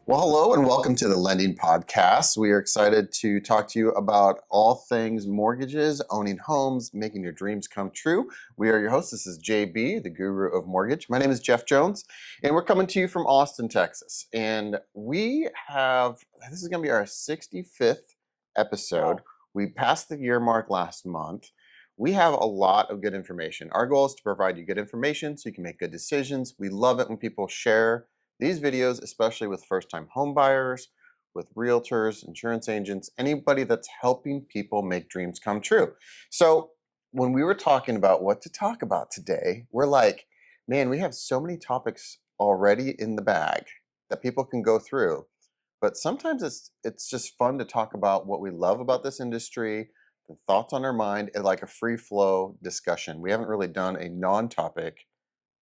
Well, hello and welcome to the Lending Podcast. We are excited to talk to you about all things mortgages, owning homes, making your dreams come true. We are your hosts. This is JB, the guru of mortgage. My name is Jeff Jones, and we're coming to you from Austin, Texas. And this is going to be our 65th episode. Wow. We passed the year mark last month. We have a lot of good information. Our goal is to provide you good information so you can make good decisions. We love it when people share these videos, especially with first-time home buyers, with realtors, insurance agents, anybody that's helping people make dreams come true. So when we were talking about what to talk about today, we're like, man, we have so many topics already in the bag that people can go through. But sometimes it's just fun to talk about what we love about this industry, the thoughts on our mind, and like a free flow discussion. We haven't really done a non-topic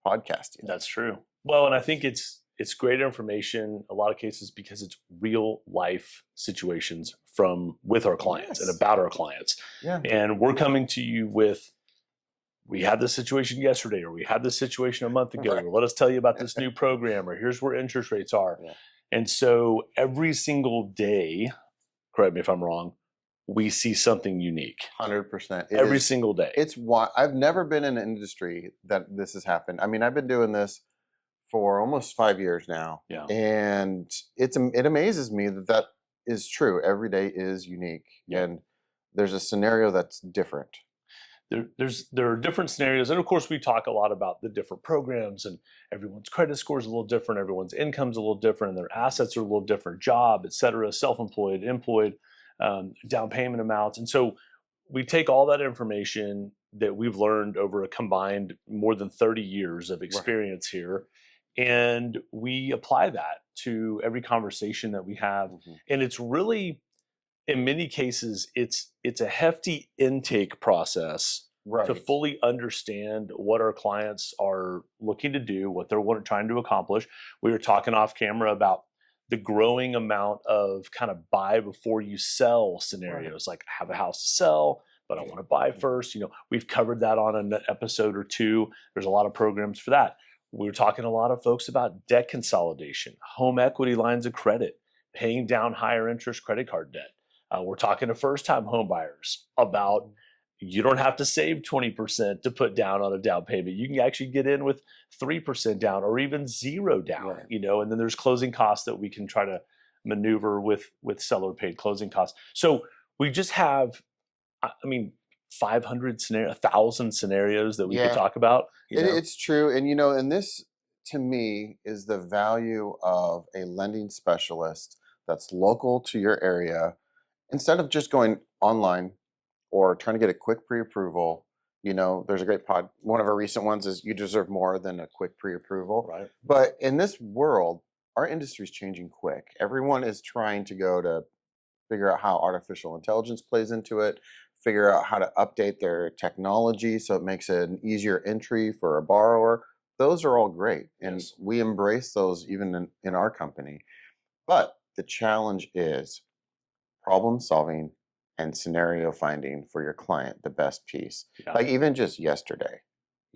podcast yet. That's true. Well, and I think it's great information, a lot of cases, because it's real life situations with our clients and Yes. about our clients. Yeah. And we're coming to you with, we had this situation yesterday, or we had this situation a month ago, Right. or let us tell you about this new program, or here's where interest rates are. Yeah. And so every single day, correct me if I'm wrong, we see something unique. 100%. Every single day. It's why I've never been in an industry that this has happened. I mean, I've been doing this for almost 5 years now. Yeah. And it amazes me that is true. Every day is unique. Yeah. And there's a scenario that's different. There are different scenarios, and of course we talk a lot about the different programs, and everyone's credit score is a little different, everyone's income's a little different, and their assets are a little different, job, et cetera, self-employed, employed, down payment amounts. And so we take all that information that we've learned over a combined more than 30 years of experience here, and we apply that to every conversation that we have. Mm-hmm. And it's really, in many cases, it's a hefty intake process to fully understand what our clients are looking to do, what they're trying to accomplish. We were talking off camera about the growing amount of kind of buy before you sell scenarios, like I have a house to sell, but I want to buy first. We've covered that on an episode or two. There's a lot of programs for that. We were talking to a lot of folks about debt consolidation, home equity lines of credit, paying down higher interest credit card debt. We're talking to first-time home buyers about you don't have to save 20% to put down on a down payment. You can actually get in with 3% down or even 0 down, Right. And then there's closing costs that we can try to maneuver with seller-paid closing costs. So we just have, 500 scenarios, 1,000 scenarios that we could talk about. It's true. And this to me is the value of a lending specialist that's local to your area. Instead of just going online or trying to get a quick pre-approval, there's a great one of our recent ones is you deserve more than a quick pre-approval. Right. But in this world, our industry is changing quick. Everyone is trying to go to figure out how artificial intelligence plays into it, figure out how to update their technology so it makes it an easier entry for a borrower. Those are all great. And Yes. we embrace those even in our company. But the challenge is problem solving and scenario finding for your client, the best piece. Yeah. Like even just yesterday,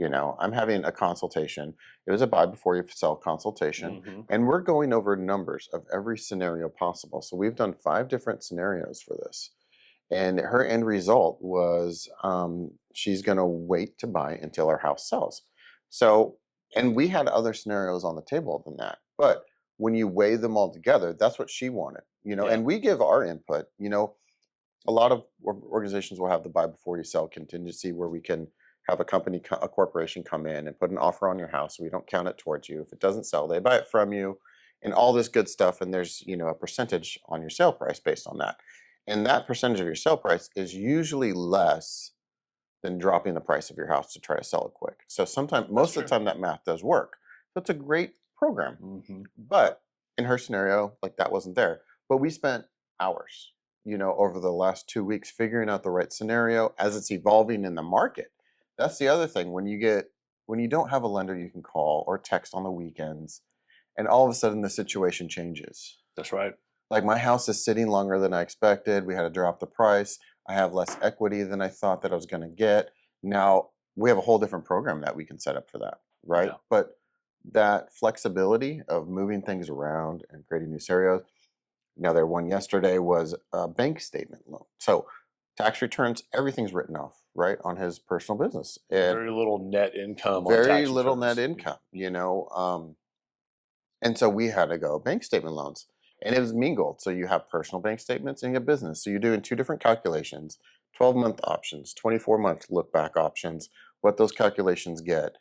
I'm having a consultation. It was a buy before you sell consultation. Mhm. And we're going over numbers of every scenario possible. So we've done 5 different scenarios for this. And her end result was she's going to wait to buy until her house sells. So, and we had other scenarios on the table than that. But when you weigh them all together, that's what she wanted, Yeah. and we give our input. A lot of organizations will have the buy before you sell contingency where we can have a corporation come in and put an offer on your house. So we don't count it towards you. If it doesn't sell, they buy it from you and all this good stuff. And there's, a percentage on your sale price based on that. And that percentage of your sale price is usually less than dropping the price of your house to try to sell it quick. So most of the time that math does work. So it's a great program. Mhm. But in her scenario, like that wasn't there. But we spent hours, over the last 2 weeks figuring out the right scenario as it's evolving in the market. That's the other thing. When you don't have a lender you can call or text on the weekends, and all of a sudden the situation changes. That's right. Like my house is sitting longer than I expected. We had to drop the price. I have less equity than I thought that I was going to get. Now we have a whole different program that we can set up for that, right? Yeah. But that flexibility of moving things around and creating new scenarios. Another one yesterday was a bank statement loan. So tax returns, everything's written off, right, on his personal business. And Very little net income on very tax little net returns. income, and so we had to go bank statement loans. And it was mingled. So you have personal bank statements and you have business. So you're doing two different calculations, 12-month options, 24-month look back options, what those calculations get.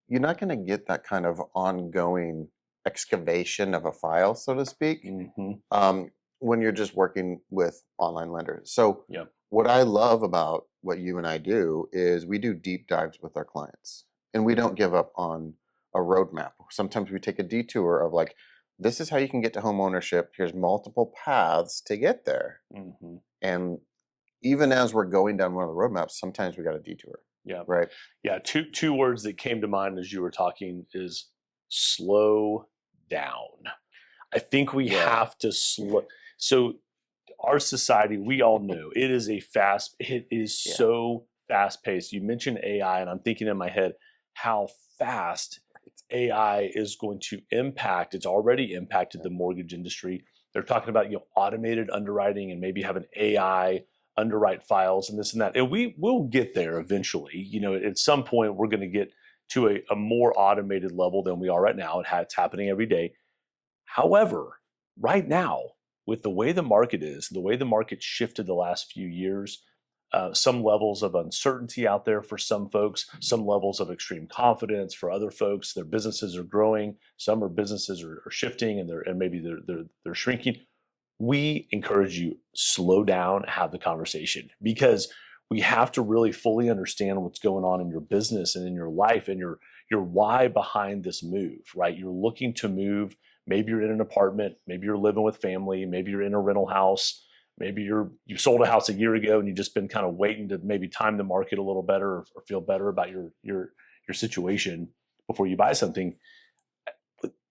You're not going to get that kind of ongoing excavation of a file, so to speak, Mm-hmm. when you're just working with online lenders. So, Yep. what I love about what you and I do is we do deep dives with our clients, and we don't give up on a roadmap. Sometimes we take a detour of like, this is how you can get to home ownership. Here's multiple paths to get there, Mm-hmm. and even as we're going down one of the roadmaps, sometimes we got a detour, Yeah. right? Yeah. Two words that came to mind as you were talking is slow down. I think we Yeah. have to slow. So our society, we all know it is it is Yeah. so fast paced. You mentioned AI, and I'm thinking in my head how fast AI is going to impact. It's already impacted the mortgage industry. They're talking about automated underwriting and maybe have an AI underwrite files and this and that. And we will get there eventually. At some point we're going to get to a more automated level than we are right now. It's happening every day. However, right now, with the way the market is, the way the market shifted the last few years, some levels of uncertainty out there for some folks, some levels of extreme confidence for other folks. Their businesses are growing, some businesses are shifting, and maybe they're shrinking. We encourage you slow down, have the conversation, because we have to really fully understand what's going on in your business and in your life and your why behind this move, right? You're looking to move. Maybe you're in an apartment, maybe you're living with family, maybe you're in a rental house, maybe you sold a house a year ago and you've just been kind of waiting to maybe time the market a little better or feel better about your situation before you buy something.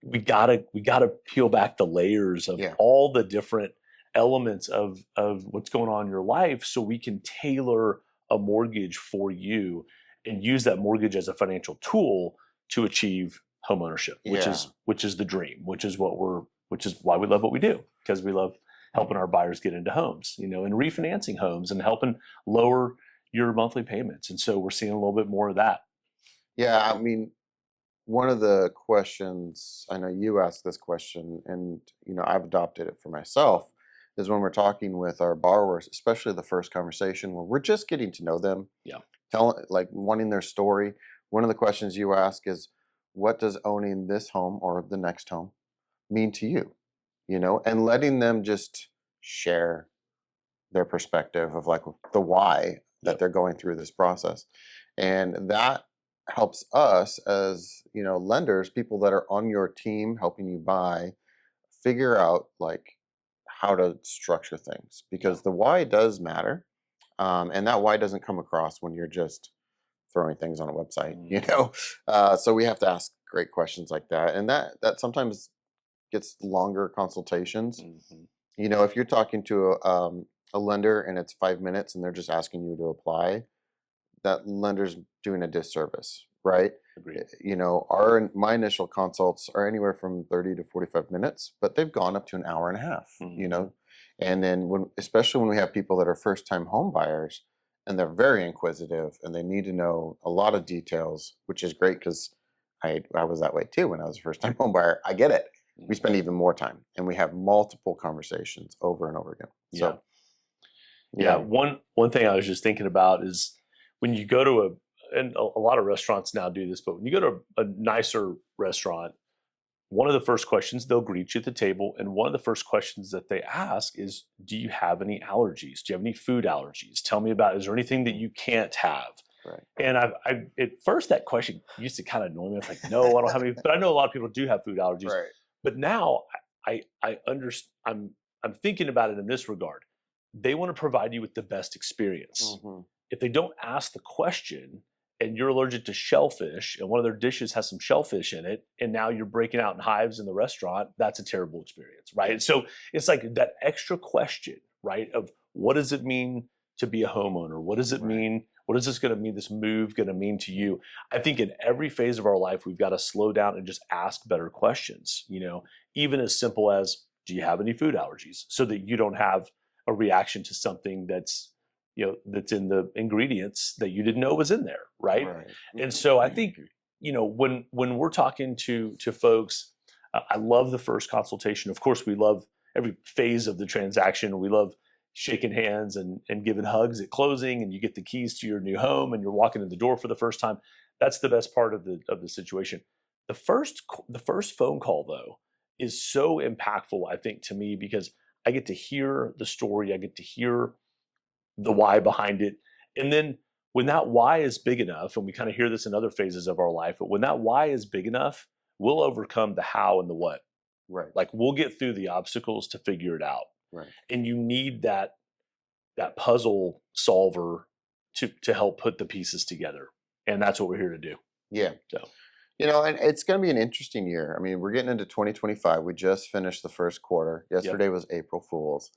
We gotta peel back the layers of Yeah. all the different elements of what's going on in your life so we can tailor a mortgage for you and use that mortgage as a financial tool to achieve home ownership, which Yeah. is the dream, which is why we love what we do, because we love helping our buyers get into homes, and refinancing homes and helping lower your monthly payments. And so we're seeing a little bit more of that. Yeah. I mean, one of the questions, I know you asked this question, and I've adopted it for myself, is when we're talking with our borrowers, especially the first conversation where we're just getting to know them, Yeah. like wanting their story. One of the questions you ask is, what does owning this home or the next home mean to you? And letting them just share their perspective of like the why that Yep. they're going through this process. And that helps us as, lenders, people that are on your team helping you buy, figure out like how to structure things, because the why does matter. And that why doesn't come across when you're just throwing things on a website, so we have to ask great questions like that. And that sometimes gets longer consultations. Mm-hmm. If you're talking to a lender and it's 5 minutes and they're just asking you to apply, that lender's doing a disservice, right? Agreed. My initial consults are anywhere from 30 to 45 minutes, but they've gone up to an hour and a half, Mm-hmm. and then especially when we have people that are first time home buyers and they're very inquisitive and they need to know a lot of details, which is great because I was that way too when I was a first time home buyer. I get it. We spend even more time and we have multiple conversations over and over again. So Yeah. yeah. One thing I was just thinking about is when you go to and a lot of restaurants now do this, but when you go to a nicer restaurant, one of the first questions they'll greet you at the table, and one of the first questions that they ask is, "Do you have any allergies? Do you have any food allergies? Tell me about. Is there anything that you can't have?" Right. And at first that question used to kind of annoy me. I was like, "No, I don't have any," but I know a lot of people do have food allergies. Right. But now I understand. I'm thinking about it in this regard. They want to provide you with the best experience. Hmm. If they don't ask the question and you're allergic to shellfish and one of their dishes has some shellfish in it and now you're breaking out in hives in the restaurant, that's a terrible experience, right? So it's like that extra question, right, of what does it mean to be a homeowner? What does it Right. mean What is this going to mean, this move going to mean to you? I think in every phase of our life, we've got to slow down and just ask better questions, even as simple as, do you have any food allergies? So that you don't have a reaction to something that's in the ingredients that you didn't know was in there, right? Right. And so I think, when we're talking to folks, I love the first consultation. Of course, we love every phase of the transaction. We love shaking hands and giving hugs at closing, and you get the keys to your new home and you're walking in the door for the first time. That's the best part of the situation. The first phone call, though, is so impactful, I think, to me, because I get to hear the story, I get to hear the why behind it. And then when that why is big enough, and we kind of hear this in other phases of our life, but when that why is big enough, we'll overcome the how and the what. Right. Like, we'll get through the obstacles to figure it out. Right. And you need that puzzle solver to help put the pieces together. And that's what we're here to do. Yeah. So, And it's going to be an interesting year. I mean, we're getting into 2025. We just finished the first quarter. Yesterday was April Fool's,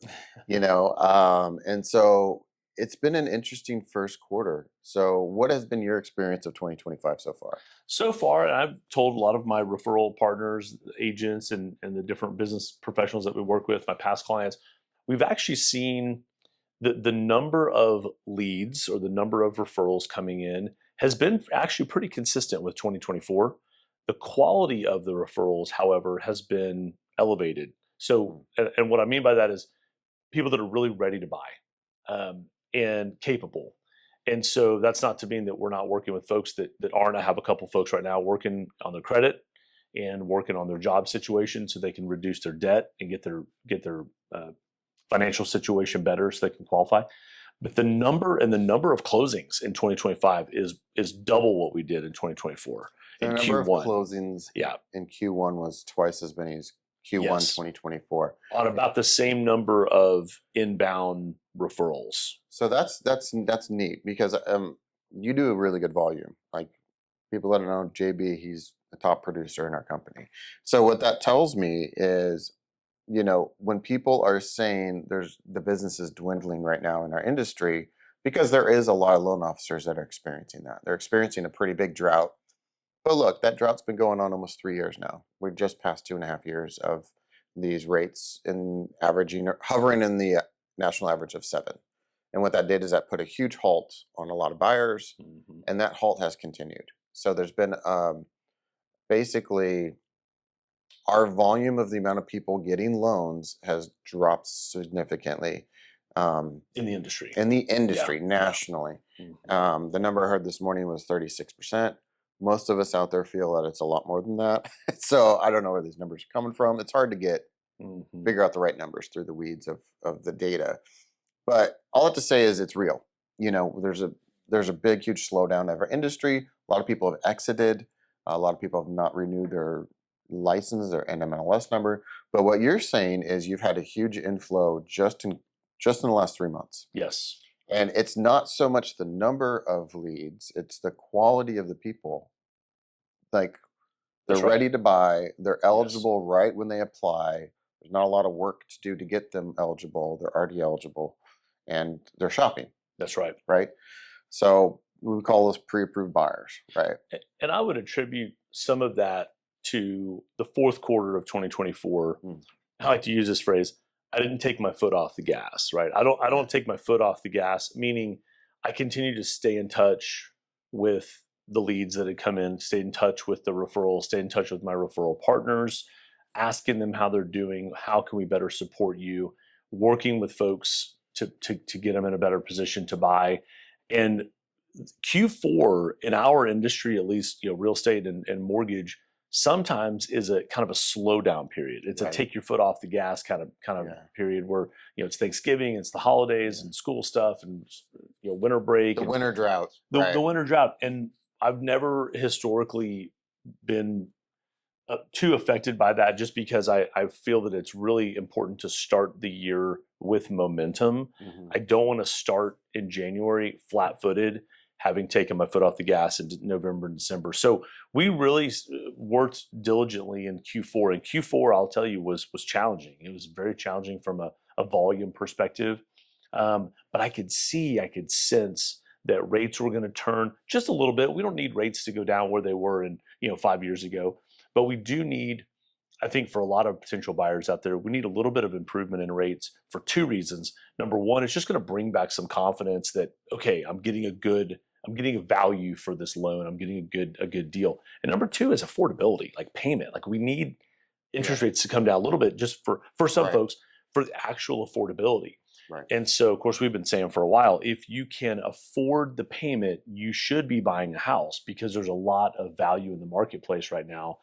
and so it's been an interesting first quarter. So what has been your experience of 2025 so far? So far, I've told a lot of my referral partners, agents, and the different business professionals that we work with, my past clients, we've actually seen the number of leads or the number of referrals coming in has been actually pretty consistent with 2024. The quality of the referrals, however, has been elevated. So, and what I mean by that is people that are really ready to buy, and capable. And so that's not to mean that we're not working with folks that aren't. I have a couple folks right now working on their credit and working on their job situation so they can reduce their debt and get their financial situation better so they can qualify. But the number of closings in 2025 is double what we did in 2024 The in number of Q1. closings in Q1 was twice as many as Q1 Yes. 2024. On about the same number of inbound referrals. So that's neat because you do a really good volume. Like, people that know JB, he's a top producer in our company. So what that tells me is, when people are saying the business is dwindling right now in our industry, because there is a lot of loan officers that are experiencing that. They're experiencing a pretty big drought. But look, that drought's been going on almost 3 years now. We've just passed 2.5 years of these rates and hovering in the national average of 7. And what that did is that put a huge halt on a lot of buyers, and that halt has continued. So there's been basically our volume of the amount of people getting loans has dropped significantly. In the industry. Nationally. The number I heard this morning was 36%. Most of us out there feel that it's a lot more than that. So I don't know where these numbers are coming from. It's hard to figure out the right numbers through the weeds of the data. But all I have to say is it's real. There's a big, huge slowdown of our industry. A lot of people have exited. A lot of people have not renewed their license, their NMLS number. But what you're saying is you've had a huge inflow just in the last 3 months. Yes. And it's not so much the number of leads, it's the quality of the people. Like, they're ready to buy, they're eligible right when they apply. There's not a lot of work to do to get them eligible. They're already eligible and they're shopping. That's right. Right? So we call those pre-approved buyers, right? And I would attribute some of that to the fourth quarter of 2024. I like to use this phrase, I didn't take my foot off the gas, right? I don't take my foot off the gas, meaning I continue to stay in touch with the leads that had come in, stay in touch with the referrals, stay in touch with my referral partners, asking them how they're doing, how can we better support you, working with folks to get them in a better position to buy. And Q4 in our industry, at least, real estate and mortgage, sometimes is a kind of a slowdown period. It's a take your foot off the gas kind of period where, it's Thanksgiving, it's the holidays and school stuff and, winter break. The winter drought. The winter drought. And I've never historically been too affected by that, just because I feel that it's really important to start the year with momentum. I don't want to start in January flat-footed, having taken my foot off the gas in November and December. So we really worked diligently in Q4. And Q4, I'll tell you, was challenging. It was very challenging from a volume perspective. But I could sense that rates were going to turn just a little bit. We don't need rates to go down where they were in 5 years ago, but we do need, I think, for a lot of potential buyers out there, we need a little bit of improvement in rates for two reasons. Number one, it's just going to bring back some confidence that, okay, I'm getting a value for this loan. I'm getting a good deal. And number two is affordability, like payment. Like we need interest rates to come down a little bit just for some folks, for the actual affordability. Right. And so, of course, we've been saying for a while, if you can afford the payment, you should be buying a house, because there's a lot of value in the marketplace right now.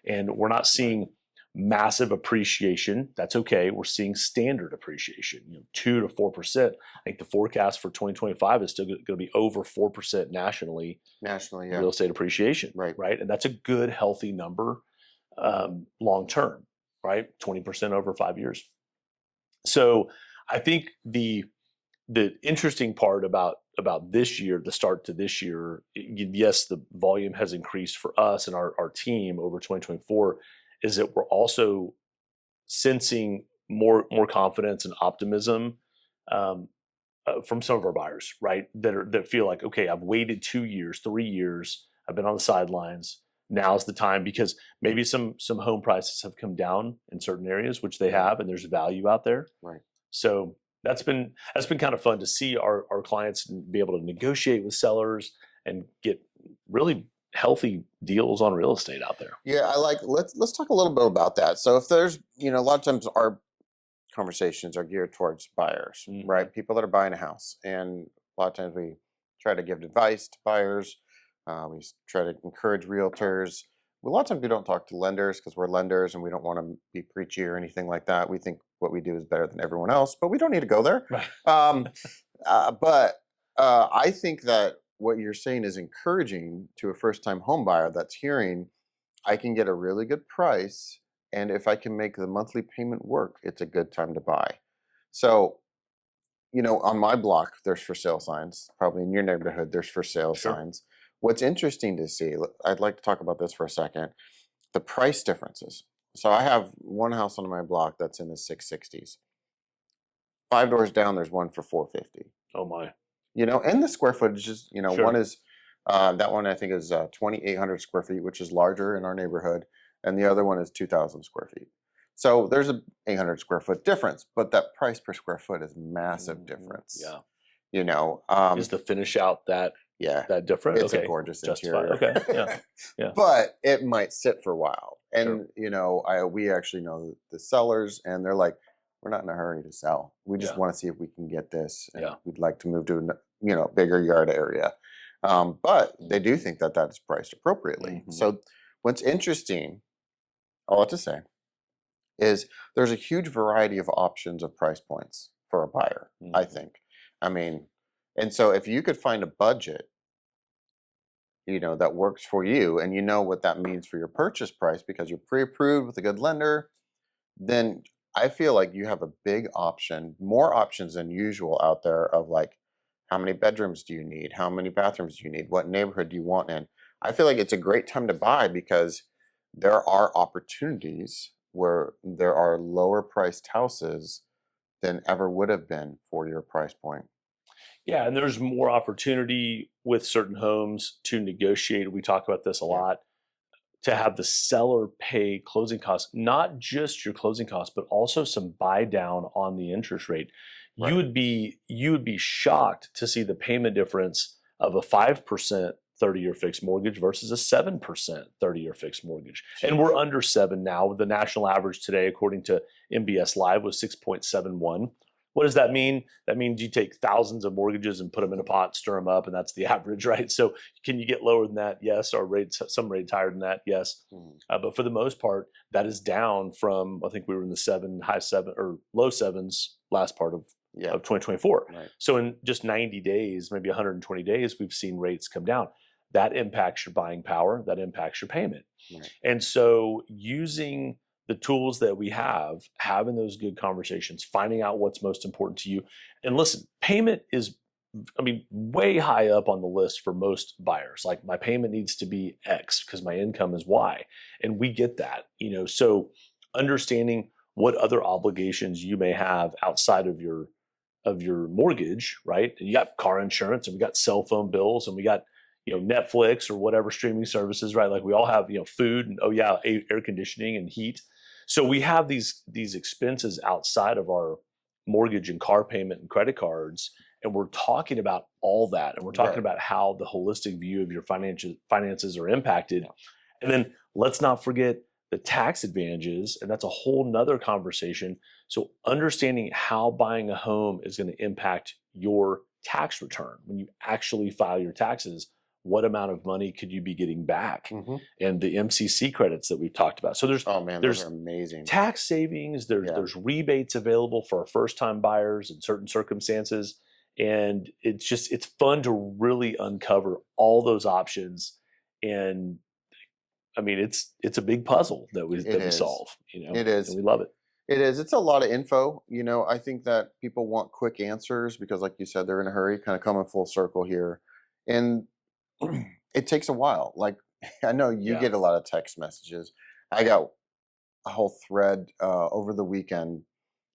And we're not seeing massive appreciation. That's okay. We're seeing standard appreciation, 2 to 4%. I think the forecast for 2025 is still going to be over 4% nationally. Nationally, yeah. Real estate appreciation, right? And that's a good, healthy number long term, right? 20% over 5 years. So I think the interesting part about this year, the start to this year, yes, the volume has increased for us and our team over 2024, is that we're also sensing more confidence and optimism from some of our buyers, right? That feel like, okay, I've waited 2 years, 3 years, I've been on the sidelines. Now's the time, because maybe some home prices have come down in certain areas, which they have, and there's value out there. Right. So that's been kind of fun to see our clients be able to negotiate with sellers and get really healthy deals on real estate out there. Yeah, let's talk a little bit about that. So if there's, a lot of times our conversations are geared towards buyers, right? People that are buying a house. And a lot of times we try to give advice to buyers. We try to encourage realtors. A lot of times we don't talk to lenders because we're lenders and we don't want to be preachy or anything like that. We think what we do is better than everyone else, but we don't need to go there. Right. But I think that what you're saying is encouraging to a first-time home buyer that's hearing, I can get a really good price, and if I can make the monthly payment work, it's a good time to buy. So, on my block, there's for sale signs. Probably in your neighborhood, there's for sale signs. What's interesting to see, I'd like to talk about this for a second, the price differences. So I have one house on my block that's in the 660s. 5 doors down, there's one for 450. Oh my. And the square footage is, one is, that one I think is 2,800 square feet, which is larger in our neighborhood. And the other one is 2,000 square feet. So there's a 800 square foot difference, but that price per square foot is massive difference. Yeah. Is the finish out that different? It's a gorgeous interior. Okay. Yeah. But it might sit for a while. And, we actually know the sellers, and they're like, we're not in a hurry to sell. We just want to see if we can get this. And we'd like to move to a bigger yard area. But they do think that that's priced appropriately. So what's interesting, all I have to say, is there's a huge variety of options of price points for a buyer, I think. And so if you could find a budget, that works for you, and what that means for your purchase price because you're pre-approved with a good lender, then I feel like you have a big option, more options than usual out there of like, how many bedrooms do you need? How many bathrooms do you need? What neighborhood do you want in? I feel like it's a great time to buy because there are opportunities where there are lower priced houses than ever would have been for your price point. Yeah, and there's more opportunity with certain homes to negotiate. We talk about this a lot, to have the seller pay closing costs, not just your closing costs, but also some buy down on the interest rate. Right. You would be shocked to see the payment difference of a 5% 30-year fixed mortgage versus a 7% 30-year fixed mortgage. Jeez. And we're under 7 now. The national average today, according to MBS Live, was 6.71. What does that mean? That means you take thousands of mortgages and put them in a pot, stir them up, and that's the average, right? So can you get lower than that? Yes. Or some rates higher than that? Yes. But for the most part, that is down from, I think we were in the high 7 or low 7s last part of 2024. Right. So in just 90 days, maybe 120 days, we've seen rates come down. That impacts your buying power. That impacts your payment. Right. And so using the tools that we have, having those good conversations, finding out what's most important to you. And listen, payment is, way high up on the list for most buyers. Like, my payment needs to be X because my income is Y. And we get that, so understanding what other obligations you may have outside of your of your mortgage, right? And you got car insurance, and we got cell phone bills, and we got, Netflix or whatever streaming services, right? Like we all have, food and, oh yeah, air conditioning and heat. So we have these expenses outside of our mortgage and car payment and credit cards, and we're talking about all that, and we're talking about how the holistic view of your finances are impacted. And then let's not forget the tax advantages, and that's a whole nother conversation. So understanding how buying a home is going to impact your tax return when you actually file your taxes, what amount of money could you be getting back? And the MCC credits that we've talked about. So there's those are amazing tax savings. There's rebates available for our first-time buyers in certain circumstances, and it's fun to really uncover all those options. And I mean, it's a big puzzle that we solve. It is. And we love it. It is. It's a lot of info. I think that people want quick answers because, like you said, they're in a hurry. Kind of coming full circle here, and it takes a while. Like I know you get a lot of text messages. I got a whole thread over the weekend,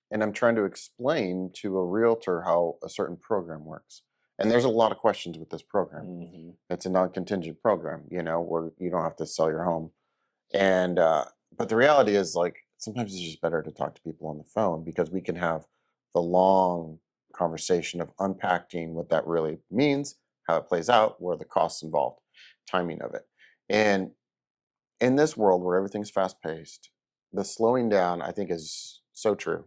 and I'm trying to explain to a realtor how a certain program works. And there's a lot of questions with this program. It's a non-contingent program, where you don't have to sell your home. And but the reality is, like, sometimes it's just better to talk to people on the phone because we can have the long conversation of unpacking what that really means, how it plays out, what are the costs involved, timing of it. And in this world where everything's fast-paced, the slowing down, I think, is so true.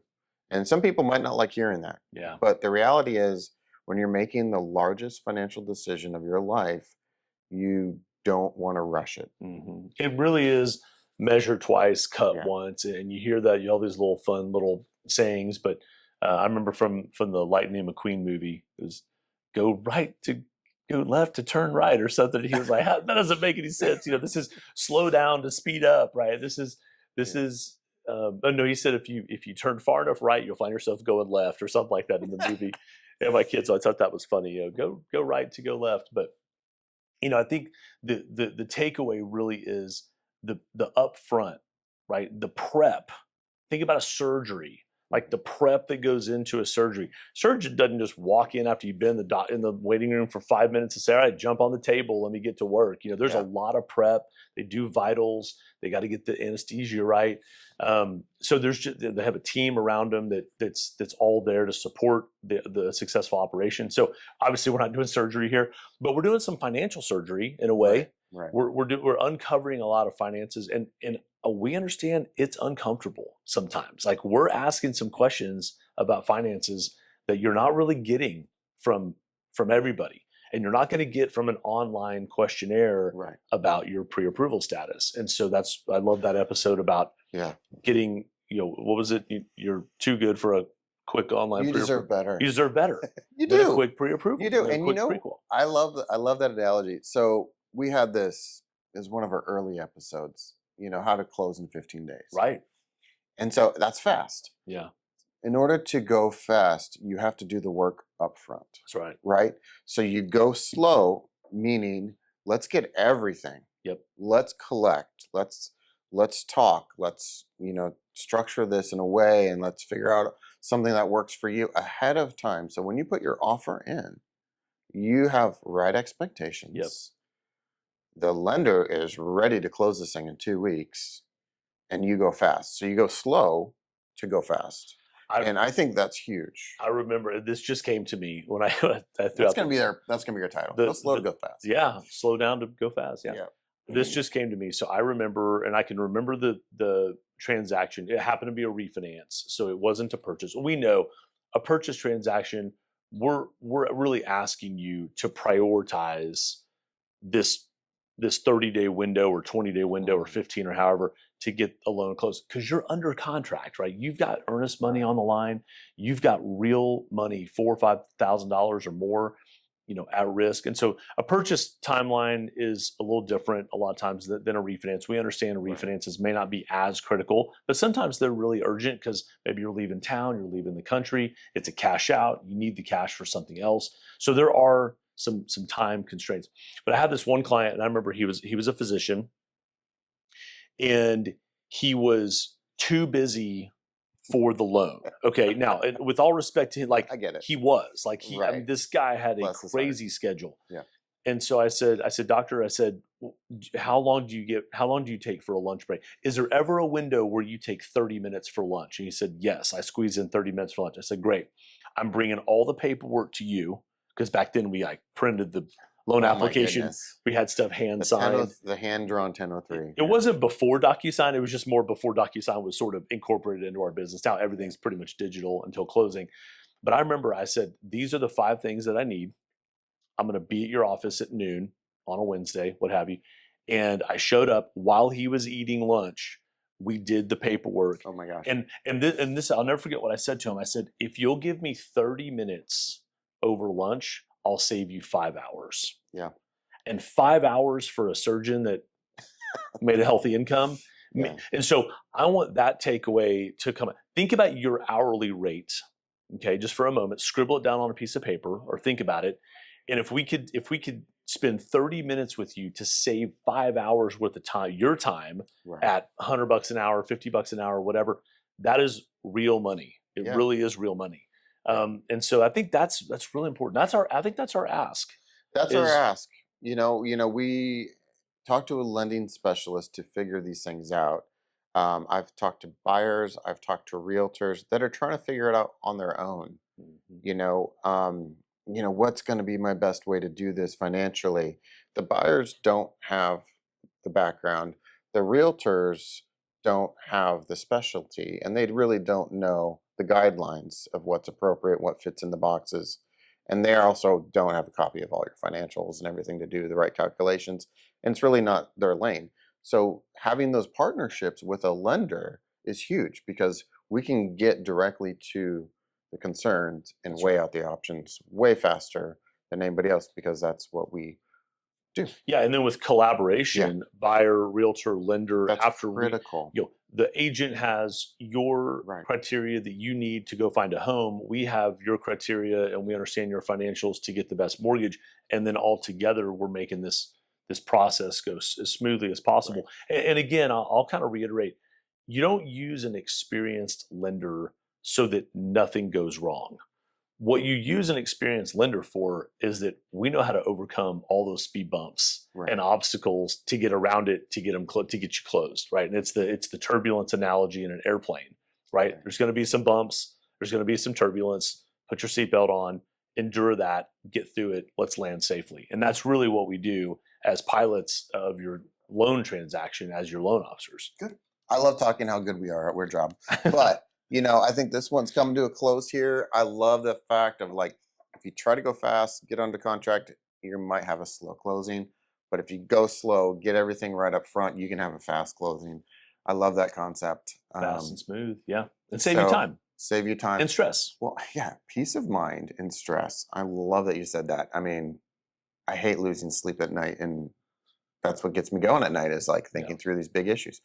And some people might not like hearing that. Yeah. But the reality is, when you're making the largest financial decision of your life, you don't want to rush it. It really is measure twice, cut once. And you hear that, all these little fun little sayings. But I remember from the Lightning McQueen movie, it was go left to turn right or something. He was like, that doesn't make any sense. This is slow down to speed up, right? This is oh no, he said if you turn far enough right, you'll find yourself going left or something like that in the movie. And my kids, I thought that was funny. Go right to go left. But I think the takeaway really is the upfront, right? The prep. Think about a surgery, like the prep that goes into a surgery. Surgeon doesn't just walk in after you've been in the waiting room for 5 minutes and say, all right, jump on the table, let me get to work. There's a lot of prep. They do vitals. They got to get the anesthesia right. So they have a team around them that's all there to support the successful operation. So obviously we're not doing surgery here, but we're doing some financial surgery in a way. Right. We're uncovering a lot of finances, and we understand it's uncomfortable sometimes. Like we're asking some questions about finances that you're not really getting from everybody. And you're not going to get from an online questionnaire about your pre-approval status. And so I love that episode about getting, what was it? You're too good for a quick online pre-approval. You deserve better. You deserve better. You do. A quick pre-approval. You do. And I love that analogy. So we had this as one of our early episodes, how to close in 15 days. Right. And so that's fast. Yeah. In order to go fast, you have to do the work up front. That's right. Right? So you go slow, meaning let's get everything. Yep. Let's collect. Let's talk. Let's, structure this in a way, and let's figure out something that works for you ahead of time. So when you put your offer in, you have right expectations. Yep. The lender is ready to close this thing in 2 weeks, and you go fast. So you go slow to go fast. And I think that's huge. I remember this just came to me when I threw that's going to be your title. Go slow to go fast. Yeah, slow down to go fast. Yeah. This just came to me, so I remember, and I can remember the transaction. It happened to be a refinance, so it wasn't a purchase. We know a purchase transaction. We're really asking you to prioritize this 30-day window or 20-day window or 15 or however to get a loan closed, because you're under contract, right? You've got earnest money on the line. You've got real money, $4,000 or $5,000 or more, at risk. And so a purchase timeline is a little different a lot of times than a refinance. We understand refinances may not be as critical, but sometimes they're really urgent because maybe you're leaving town, you're leaving the country, it's a cash out, you need the cash for something else. So there are some time constraints. But I had this one client, and I remember he was a physician, and he was too busy for the loan. Okay, now and with all respect to him, like I get it. he was like I mean, Right. this guy had a Bless his heart. crazy schedule. Yeah. And so I said, doctor, I said, how long do you take for a lunch break? Is there ever a window where you take 30 minutes for lunch? And he said, yes, I squeeze in 30 minutes for lunch. I said, great. I'm bringing all the paperwork to you, because back then we like printed the loan Oh my application. goodness. We had stuff hand signed. The hand-drawn 1003. It wasn't before DocuSign. It was just more before DocuSign was sort of incorporated into our business. Now everything's pretty much digital until closing. But I remember I said, these are the 5 things that I need. I'm going to be at your office at noon on a Wednesday, what have you. And I showed up while he was eating lunch. We did the paperwork. Oh my gosh. And this, I'll never forget what I said to him. I said, if you'll give me 30 minutes over lunch, I'll save you 5 hours. Yeah. And 5 hours for a surgeon that made a healthy income. Yeah. And so I want that takeaway to come. Think about your hourly rate. Okay, just for a moment, scribble it down on a piece of paper or think about it. And if we could spend 30 minutes with you to save 5 hours worth of time, your time, Right. at $100 an hour, $50 an hour, whatever, that is real money. It really is real money. And so I think that's really important. I think that's our ask. That's our ask. You know, we talk to a lending specialist to figure these things out. I've talked to buyers, I've talked to realtors that are trying to figure it out on their own. Mm-hmm. What's going to be my best way to do this financially? The buyers don't have the background. The realtors don't have the specialty, and they really don't know the guidelines of what's appropriate, what fits in the boxes. And they also don't have a copy of all your financials and everything to do the right calculations. And it's really not their lane. So having those partnerships with a lender is huge, because we can get directly to the concerns and weigh out the options way faster than anybody else, because that's what we do. Yeah, and then with collaboration, buyer, realtor, lender, That's after critical. the agent has your criteria that you need to go find a home. We have your criteria, and we understand your financials to get the best mortgage. And then all together, we're making this process go as smoothly as possible. And again, I'll kind of reiterate: you don't use an experienced lender so that nothing goes wrong. What you use an experienced lender for is that we know how to overcome all those speed bumps and obstacles to get around it, to get them to get you closed, right? And it's the turbulence analogy in an airplane, right? There's going to be some bumps, there's going to be some turbulence. Put your seatbelt on, endure that, get through it. Let's land safely, and that's really what we do as pilots of your loan transaction, as your loan officers. Good. I love talking how good we are at our job, but. I think this one's coming to a close here. I love the fact of, like, if you try to go fast, get under contract, you might have a slow closing. But if you go slow, get everything right up front, you can have a fast closing. I love that concept. Fast and smooth, yeah. And save you time. Save you time. And stress. Well, yeah, peace of mind and stress. I love that you said that. I mean, I hate losing sleep at night, and that's what gets me going at night, is like thinking through these big issues.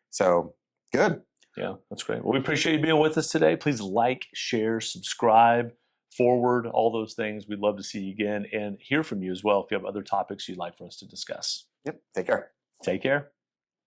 So, good. Yeah, that's great. Well, we appreciate you being with us today. Please like, share, subscribe, forward, all those things. We'd love to see you again and hear from you as well if you have other topics you'd like for us to discuss. Yep. Take care. Take care.